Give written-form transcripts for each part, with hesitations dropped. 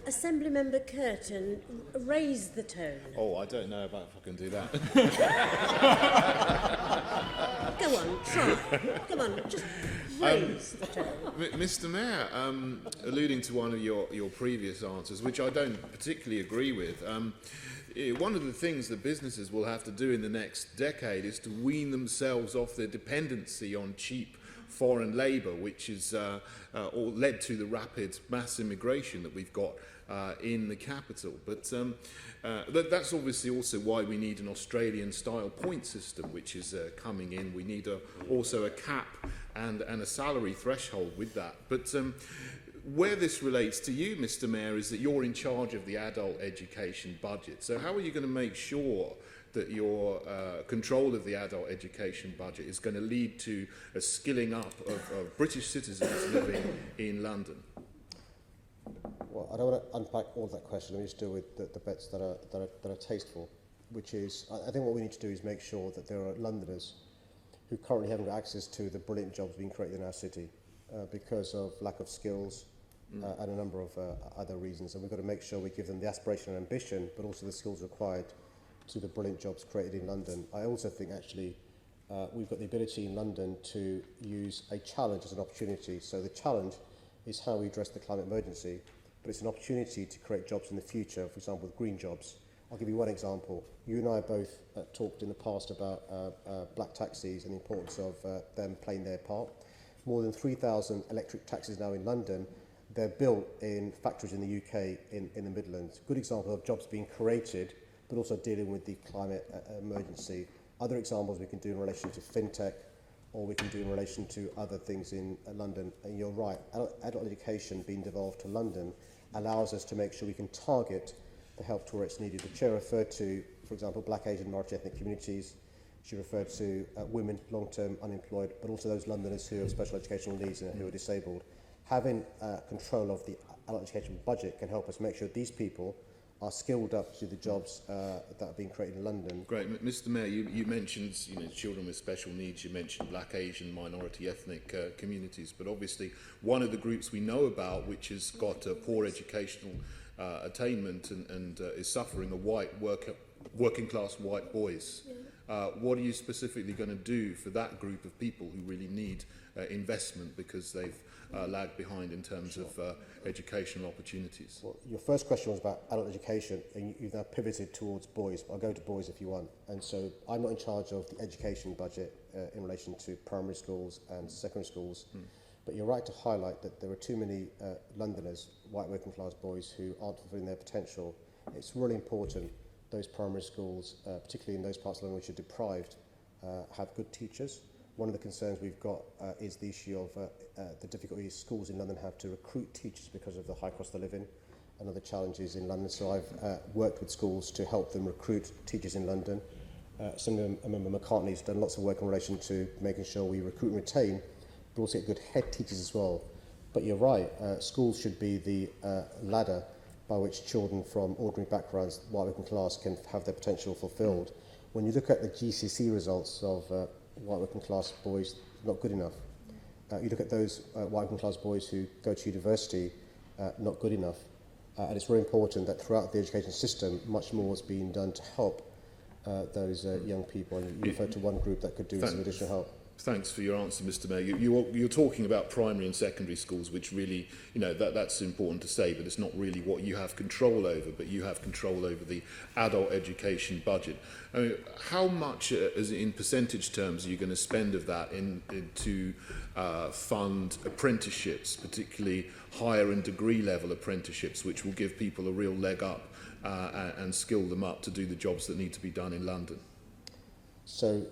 Assembly Member Kurten, raise the tone. Oh, I don't know about if I can do that. Go on, try. Come on, just raise the tone. Mr. Mayor, alluding to one of your previous answers, which I don't particularly agree with, one of the things that businesses will have to do in the next decade is to wean themselves off their dependency on cheap foreign labour, which is all led to the rapid mass immigration that we've got in the capital. But that's obviously also why we need an Australian-style point system, which is coming in. We need also a cap and a salary threshold with that. But where this relates to you, Mr. Mayor, is that you're in charge of the adult education budget. So how are you going to make sure that your control of the adult education budget is going to lead to a skilling up of British citizens living in London? Well, I don't want to unpack all of that question. Let me just deal with the bits that are tasteful, which is, I think what we need to do is make sure that there are Londoners who currently haven't got access to the brilliant jobs being created in our city because of lack of skills and a number of other reasons. And we've got to make sure we give them the aspiration and ambition, but also the skills required to the brilliant jobs created in London. I also think actually we've got the ability in London to use a challenge as an opportunity. So the challenge is how we address the climate emergency, but it's an opportunity to create jobs in the future, for example, with green jobs. I'll give you one example. You and I both talked in the past about black taxis and the importance of them playing their part. More than 3,000 electric taxis now in London. They're built in factories in the UK, in the Midlands. Good example of jobs being created, but also dealing with the climate emergency. Other examples we can do in relation to fintech, or we can do in relation to other things in London. And you're right, adult education being devolved to London allows us to make sure we can target the help to where it's needed. The Chair referred to, for example, black, Asian, minority ethnic communities. She referred to women long-term unemployed, but also those Londoners who have special educational needs and who are disabled. Having control of the adult education budget can help us make sure these people are skilled up to the jobs that are being created in London. Great. Mr. Mayor, you mentioned children with special needs, you mentioned black, Asian, minority ethnic communities, but obviously one of the groups we know about which has got poor educational attainment and is suffering are working class white boys. What are you specifically going to do for that group of people who really need investment because they've lagged behind in terms of educational opportunities? Well, your first question was about adult education, and you've now pivoted towards boys. I'll go to boys if you want. And so I'm not in charge of the education budget in relation to primary schools and secondary schools. But you're right to highlight that there are too many Londoners, white working class boys, who aren't fulfilling their potential. It's really important those primary schools, particularly in those parts of London which are deprived, have good teachers. One of the concerns we've got is the issue of the difficulties schools in London have to recruit teachers because of the high cost of living and other challenges in London. So I've worked with schools to help them recruit teachers in London. Member McCartney's done lots of work in relation to making sure we recruit and retain, but also get good head teachers as well. But you're right, schools should be the ladder by which children from ordinary backgrounds, white working class, can have their potential fulfilled. When you look at the GCSE results of white working class boys, not good enough. You look at those white working class boys who go to university, not good enough. And it's very important that throughout the education system, much more is being done to help those young people. And you referred to one group that could do some additional help. Thanks for your answer, Mr. Mayor. You're talking about primary and secondary schools, which really, that's important to say, but it's not really what you have control over, but you have control over the adult education budget. I mean, how much, as in percentage terms, are you going to spend of that to fund apprenticeships, particularly higher and degree level apprenticeships, which will give people a real leg up and skill them up to do the jobs that need to be done in London? So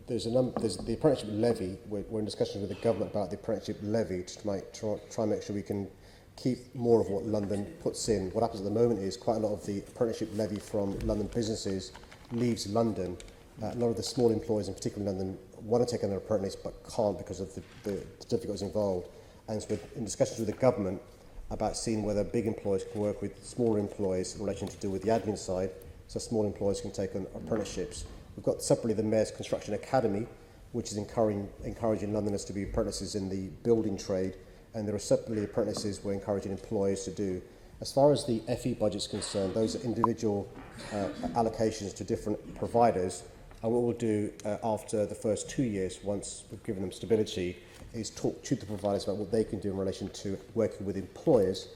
there's the apprenticeship levy. We're in discussions with the government about the apprenticeship levy to try and make sure we can keep more of what London puts in. What happens at the moment is quite a lot of the apprenticeship levy from London businesses leaves London. A lot of the small employers, in particular in London, want to take on an apprentice but can't because of the difficulties involved. And so we're in discussions with the government about seeing whether big employers can work with smaller employers in relation to do with the admin side, so small employers can take on apprenticeships. We've got separately the Mayor's Construction Academy, which is encouraging Londoners to be apprentices in the building trade, and there are separately apprentices we're encouraging employers to do. As far as the FE budget is concerned, those are individual allocations to different providers. And what we'll do after the first 2 years, once we've given them stability, is talk to the providers about what they can do in relation to working with employers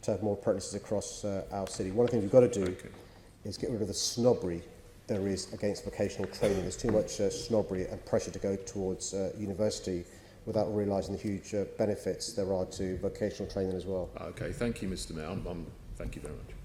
to have more apprentices across our city. One of the things we've got to do is get rid of the snobbery there is against vocational training. There's too much snobbery and pressure to go towards university without realising the huge benefits there are to vocational training as well. Okay, thank you, Mr. Mayor. Thank you very much.